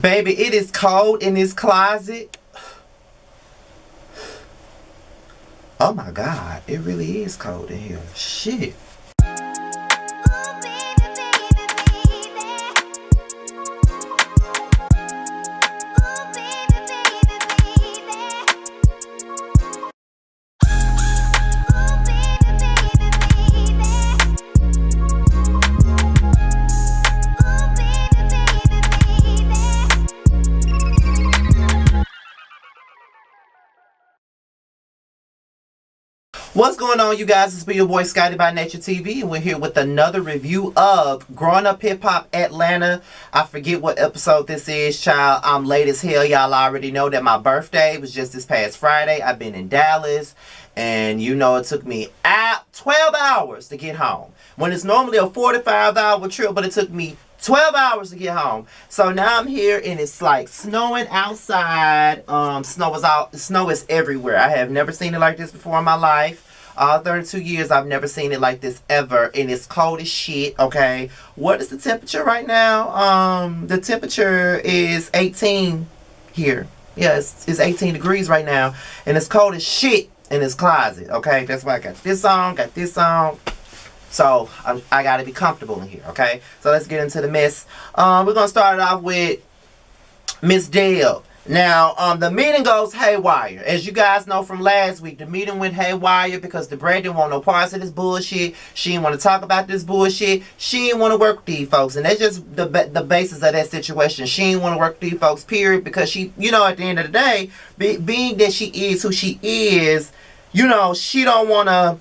Baby, it is cold in this closet. Oh my God, it really is cold in here. Shit. What's going on, you guys? It's your boy Scotty by Nature TV, and we're here with another review of Growing Up Hip Hop Atlanta. I forget what episode this is, child. I'm late as hell. Y'all already know that my birthday was just this past Friday. I've been in Dallas, and you know it took me 12 hours to get home. When it's normally a 45-hour trip, but it took me 12 hours to get home. So now I'm here and it's like snowing outside. Snow is everywhere. I have never seen it like this before in my life. 32 years I've never seen it like this ever, and it's cold as shit. Okay, what is the temperature right now? The temperature is 18 here. Yeah, it's 18 degrees right now, and it's cold as shit in this closet. Okay, that's why I got this on. So I gotta be comfortable in here, okay? So let's get into the mess. We're gonna start it off with Miss Deb. Now, the meeting goes haywire. As you guys know from last week, the meeting went haywire because the Brad didn't want no parts of this bullshit. She didn't want to talk about this bullshit. She didn't want to work with these folks, and that's just the basis of that situation. She didn't want to work with these folks, period, because she, you know, at the end of the day, being that she is who she is, you know, she don't want to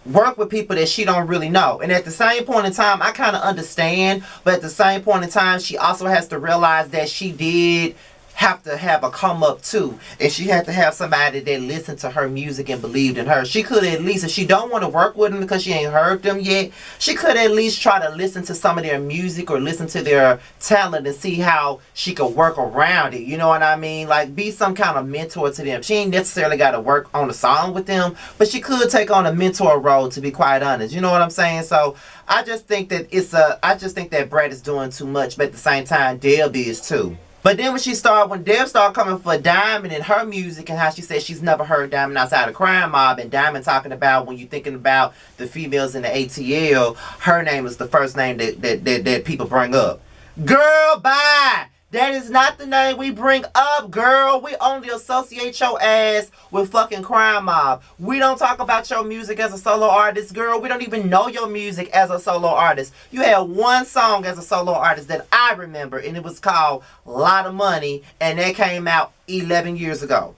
work with people that she don't really know. And at the same point in time, I kind of understand, but at the same point in time, she also has to realize that she did have to have a come up too, and she had to have somebody that listened to her music and believed in her. She could at least, if she don't want to work with them because she ain't heard them yet, she could at least try to listen to some of their music or listen to their talent and see how she could work around it. You know what I mean? Like, be some kind of mentor to them. She ain't necessarily got to work on a song with them, but she could take on a mentor role, to be quite honest. You know what I'm saying? So I just think that I just think that Brad is doing too much, but at the same time, Deb is too. But then when Deb started coming for Diamond and her music and how she said she's never heard Diamond outside of Crime Mob, and Diamond talking about when you're thinking about the females in the ATL, her name is the first name that people bring up. Girl, bye! That is not the name we bring up, girl. We only associate your ass with fucking Crime Mob. We don't talk about your music as a solo artist, girl. We don't even know your music as a solo artist. You had one song as a solo artist that I remember, and it was called Lot of Money, and that came out 11 years ago.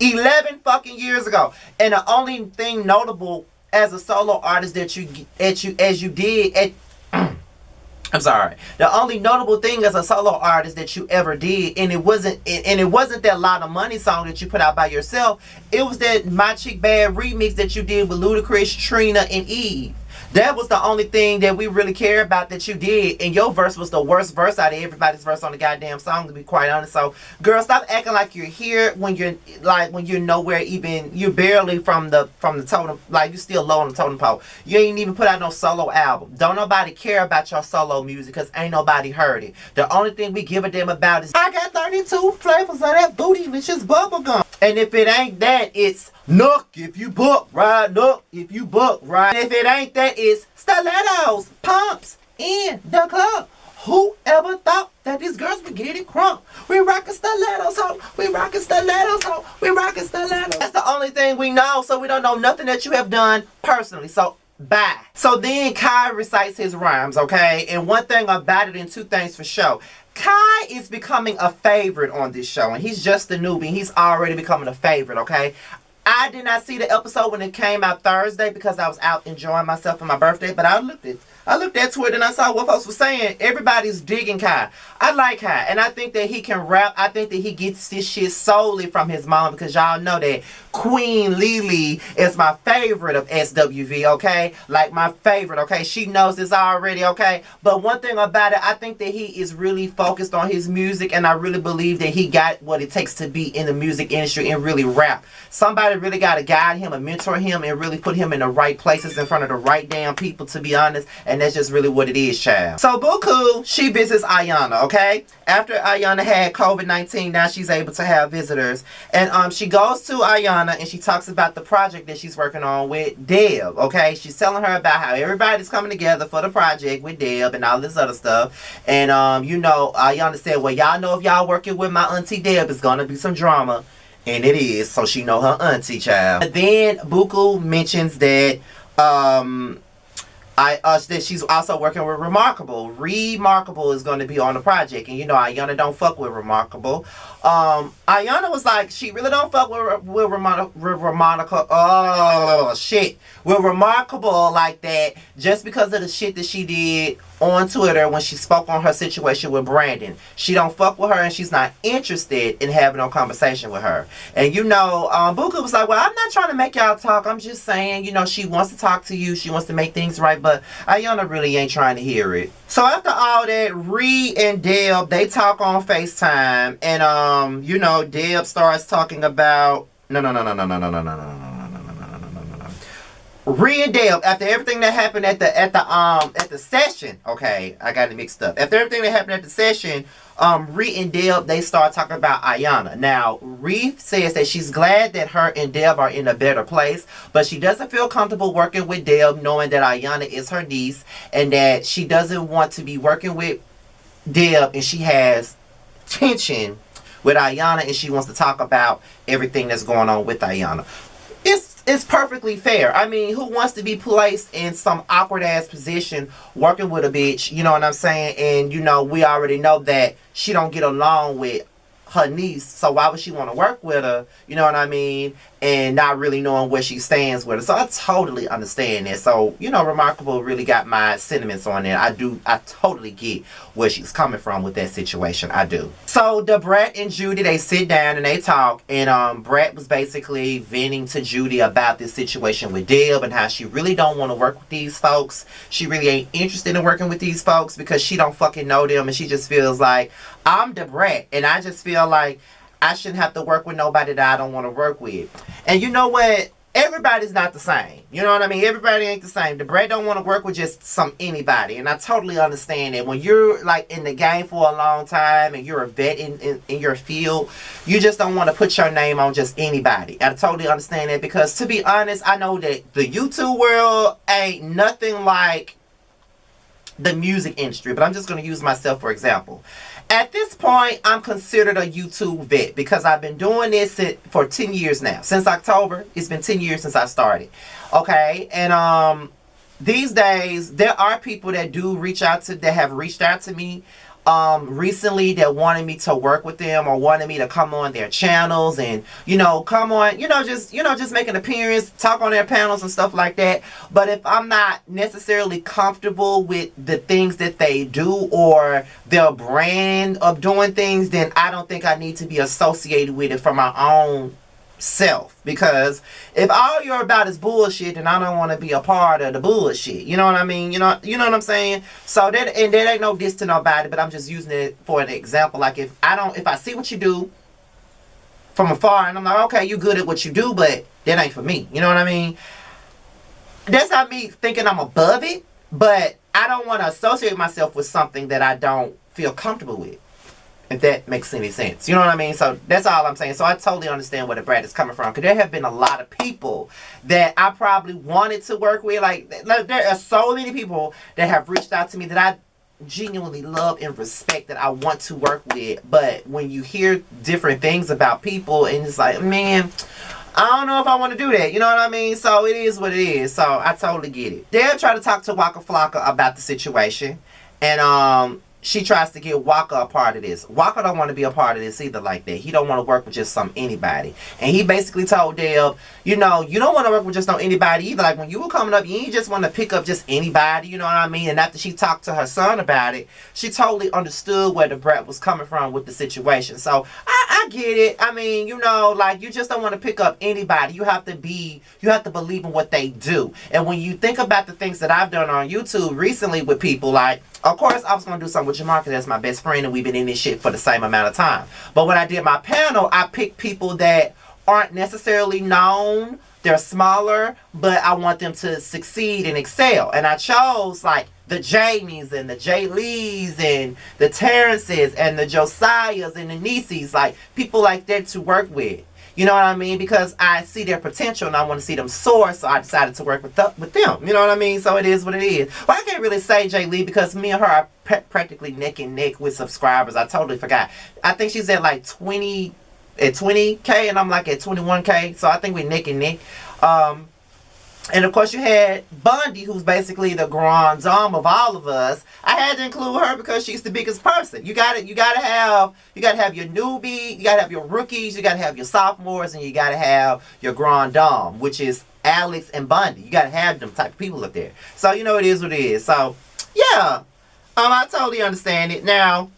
11 fucking years ago. And the only thing notable as a solo artist that you did I'm sorry. The only notable thing as a solo artist that you ever did, and it wasn't that Lot of Money song that you put out by yourself. It was that My Chick Bad remix that you did with Ludacris, Trina, and Eve. That was the only thing that we really care about that you did, and your verse was the worst verse out of everybody's verse on the goddamn song, to be quite honest. So, girl, stop acting like you're here when you're nowhere, even you're barely from the totem, like you're still low on the totem pole. You ain't even put out no solo album. Don't nobody care about your solo music because ain't nobody heard it. The only thing we give a damn about is I got 32 flavors of that bootylicious bubblegum. And if it ain't that, it's Nook if you book right, Nook if you book right. And if it ain't that, it's stilettos, pumps in the club. Whoever thought that these girls would get it crunk? We rockin' stilettos, ho. We rockin' stilettos, ho. We rockin' stilettos. That's the only thing we know, so we don't know nothing that you have done personally. So bye. So then Kai recites his rhymes, okay? And one thing about it, and two things for sure. Kai is becoming a favorite on this show, and he's just a newbie. He's already becoming a favorite, okay? I did not see the episode when it came out Thursday because I was out enjoying myself for my birthday, but I looked at Twitter and I saw what folks were saying. Everybody's digging Kai. I like Kai, and I think that he can rap. I think that he gets this shit solely from his mom, because y'all know that Queen Lily is my favorite of SWV, okay? Like, my favorite, okay? She knows this already, okay? But one thing about it, I think that he is really focused on his music, and I really believe that he got what it takes to be in the music industry and really rap. Somebody somebody really got to guide him and mentor him and really put him in the right places in front of the right damn people, to be honest. And that's just really what it is, child. So Buku, she visits Ayana, okay? After Ayana had COVID-19, now she's able to have visitors. And she goes to Ayana and she talks about the project that she's working on with Deb, okay? She's telling her about how everybody's coming together for the project with Deb and all this other stuff. And, you know, Ayana said, well, y'all know if y'all working with my auntie Deb, it's going to be some drama. And it is, so she know her auntie, child. But then Buku mentions that that she's also working with Remarkable. Remarkable is going to be on the project, and you know Ayana don't fuck with Remarkable. Ayana was like, she really don't fuck with Remarkable. Oh shit, with Remarkable like that, just because of the shit that she did on Twitter when she spoke on her situation with Brandon. She don't fuck with her, and she's not interested in having no conversation with her. And you know, Buku was like, well, I'm not trying to make y'all talk. I'm just saying, you know, she wants to talk to you. She wants to make things right, but Ayana really ain't trying to hear it. So after all that, Ree and Deb, they talk on FaceTime, and you know, Deb starts talking about no. Ree and Deb, after everything that happened at the session, okay, I got it mixed up. After everything that happened at the session, Ree and Deb, they start talking about Ayana. Now, Ree says that she's glad that her and Deb are in a better place, but she doesn't feel comfortable working with Deb, knowing that Ayana is her niece, and that she doesn't want to be working with Deb, and she has tension with Ayana, and she wants to talk about everything that's going on with Ayana. It's perfectly fair. I mean, who wants to be placed in some awkward ass position working with a bitch? You know what I'm saying? And you know, we already know that she don't get along with her niece, so why would she want to work with her? You know what I mean? And not really knowing where she stands with her. So I totally understand that. So, you know, Remarkable really got my sentiments on it. I totally get where she's coming from with that situation. I do. So the Brett and Judy, they sit down and they talk, and Brett was basically venting to Judy about this situation with Deb and how she really don't want to work with these folks. She really ain't interested in working with these folks because she don't fucking know them, and she just feels like, I'm the Brett, and I just feel like I shouldn't have to work with nobody that I don't want to work with. And you know what? Everybody's not the same. You know what I mean? Everybody ain't the same. The Brett don't want to work with just anybody. And I totally understand that. When you're like in the game for a long time and you're a vet in your field, you just don't want to put your name on just anybody. I totally understand that, because to be honest, I know that the YouTube world ain't nothing like the music industry. But I'm just going to use myself for example. At this point, I'm considered a YouTube vet because I've been doing this for 10 years now. Since October, it's been 10 years since I started. Okay, and these days, there are people that have reached out to me recently that wanted me to work with them or wanted me to come on their channels and, you know, come on, just make an appearance, talk on their panels and stuff like that. But if I'm not necessarily comfortable with the things that they do or their brand of doing things, then I don't think I need to be associated with it for my own self. Because if all you're about is bullshit, then I don't want to be a part of the bullshit. You know what I mean? You know what I'm saying? So that ain't no diss to nobody, but I'm just using it for an example. Like if I see what you do from afar and I'm like, okay, you good at what you do, but that ain't for me. You know what I mean? That's not me thinking I'm above it, but I don't want to associate myself with something that I don't feel comfortable with. If that makes any sense. You know what I mean? So that's all I'm saying. So I totally understand where the Brad is coming from. Because there have been a lot of people that I probably wanted to work with. Like there are so many people that have reached out to me that I genuinely love and respect, that I want to work with. But when you hear different things about people and it's like, man, I don't know if I want to do that. You know what I mean? So it is what it is. So I totally get it. They'll try to talk to Waka Flocka about the situation. And she tries to get Waka a part of this. Waka don't want to be a part of this either like that. He don't want to work with just anybody. And he basically told Deb, you know, you don't want to work with just anybody either. Like when you were coming up, you ain't just want to pick up just anybody, you know what I mean? And after she talked to her son about it, she totally understood where the Brat was coming from with the situation. So I get it. I mean, you know, like you just don't want to pick up anybody. You have to believe in what they do. And when you think about the things that I've done on YouTube recently with people, like, of course, I was going to do something with Jamarca. That's my best friend, and we've been in this shit for the same amount of time. But when I did my panel, I picked people that aren't necessarily known. They're smaller, but I want them to succeed and excel. And I chose like the Jamies and the Jay Lees and the Terrences and the Josiahs and the Nieces, like people like that to work with. You know what I mean? Because I see their potential and I want to see them soar, so I decided to work with them. You know what I mean? So it is what it is. Well, I can't really say Jay Lee because me and her are practically neck and neck with subscribers. I totally forgot. I think she's at like 20k and I'm like at 21k. So I think we're neck and neck. And of course you had Bundy, who's basically the grand dame of all of us. I had to include her because she's the biggest person. You gotta have your newbie, you gotta have your rookies, you gotta have your sophomores, and you gotta have your grand dame, which is Alex and Bundy. You gotta have them type of people up there. So you know it is what it is. So yeah, I totally understand it. Now,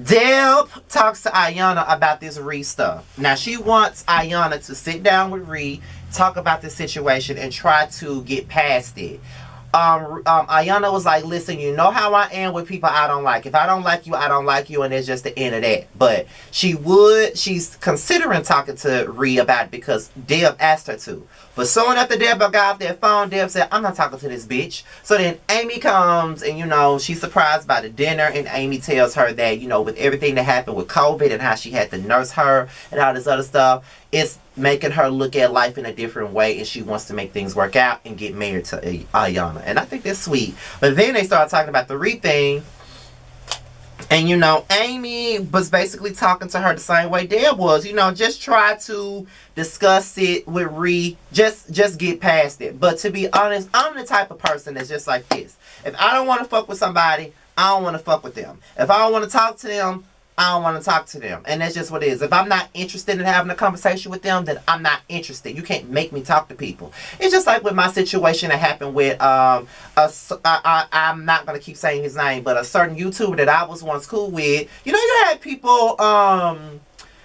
Deb talks to Ayanna about this Ree stuff. Now she wants Ayanna to sit down with Ree, talk about the situation, and try to get past it. Ayanna was like, listen, you know how I am with people I don't like. If I don't like you, I don't like you, and it's just the end of that. But she's considering talking to Ree about it because Deb asked her to. But soon after Deb got off their phone, Deb said, I'm not talking to this bitch. So then Amy comes and, you know, she's surprised by the dinner, and Amy tells her that, you know, with everything that happened with COVID and how she had to nurse her and all this other stuff, it's making her look at life in a different way, and she wants to make things work out and get married to Ayanna. And I think that's sweet. But then they started talking about the Ree thing. And, you know, Amy was basically talking to her the same way Deb was. You know, just try to discuss it with Ree. Just get past it. But to be honest, I'm the type of person that's just like this. If I don't want to fuck with somebody, I don't want to fuck with them. If I don't want to talk to them, I don't want to talk to them. And that's just what it is. If I'm not interested in having a conversation with them, then I'm not interested. You can't make me talk to people. It's just like with my situation that happened with, I'm not going to keep saying his name, but a certain YouTuber that I was once cool with. You know, you had people,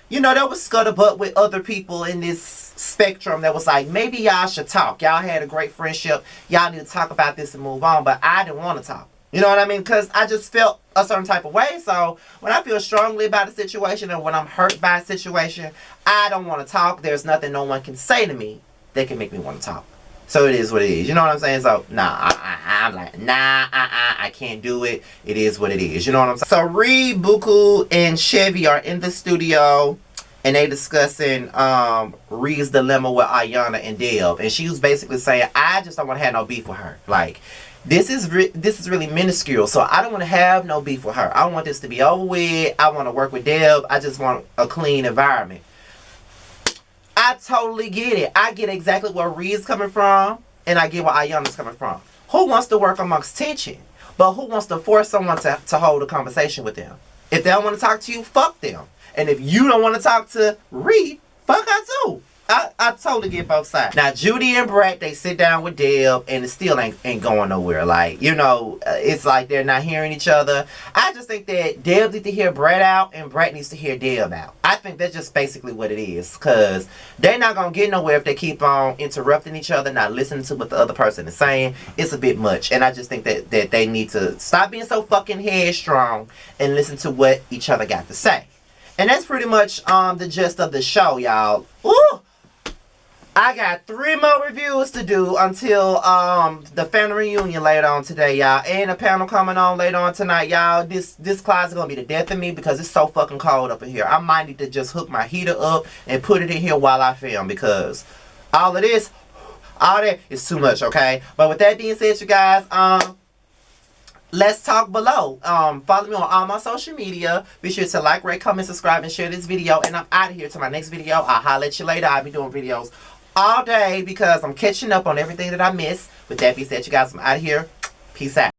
you know, that was scuttlebutt with other people in this spectrum that was like, maybe y'all should talk. Y'all had a great friendship. Y'all need to talk about this and move on. But I didn't want to talk. You know what I mean? Because I just felt a certain type of way. So when I feel strongly about a situation and when I'm hurt by a situation, I don't want to talk. There's nothing no one can say to me that can make me want to talk. So it is what it is. You know what I'm saying? So, I'm like, I can't do it. It is what it is. You know what I'm saying? So Ree, Buku, and Chevy are in the studio, and they discussing Ree's dilemma with Ayanna and Deb. And she was basically saying, I just don't want to have no beef with her. Like, this is really minuscule, so I don't want to have no beef with her. I want this to be over with. I want to work with Deb. I just want a clean environment. I totally get it. I get exactly where Ree is coming from, and I get where Ayanna's coming from. Who wants to work amongst tension? But who wants to force someone to hold a conversation with them? If they don't want to talk to you, fuck them. And if you don't want to talk to Ree, fuck her too. I totally get both sides. Now, Judy and Brett, they sit down with Deb, and it still ain't going nowhere. Like, you know, it's like they're not hearing each other. I just think that Deb needs to hear Brett out, and Brett needs to hear Deb out. I think that's just basically what it is, because they're not going to get nowhere if they keep on interrupting each other, not listening to what the other person is saying. It's a bit much, and I just think that they need to stop being so fucking headstrong and listen to what each other got to say. And that's pretty much the gist of the show, y'all. Ooh! I got 3 more reviews to do until the family reunion later on today, y'all. And a panel coming on later on tonight, y'all. This closet gonna be the death of me because it's so fucking cold up in here. I might need to just hook my heater up and put it in here while I film because all of this, all that is too much, okay? But with that being said, you guys, let's talk below. Follow me on all my social media. Be sure to like, rate, comment, subscribe, and share this video. And I'm out of here to my next video. I'll holler at you later. I'll be doing videos all day because I'm catching up on everything that I missed. With that being said, you guys, I'm out of here. Peace out.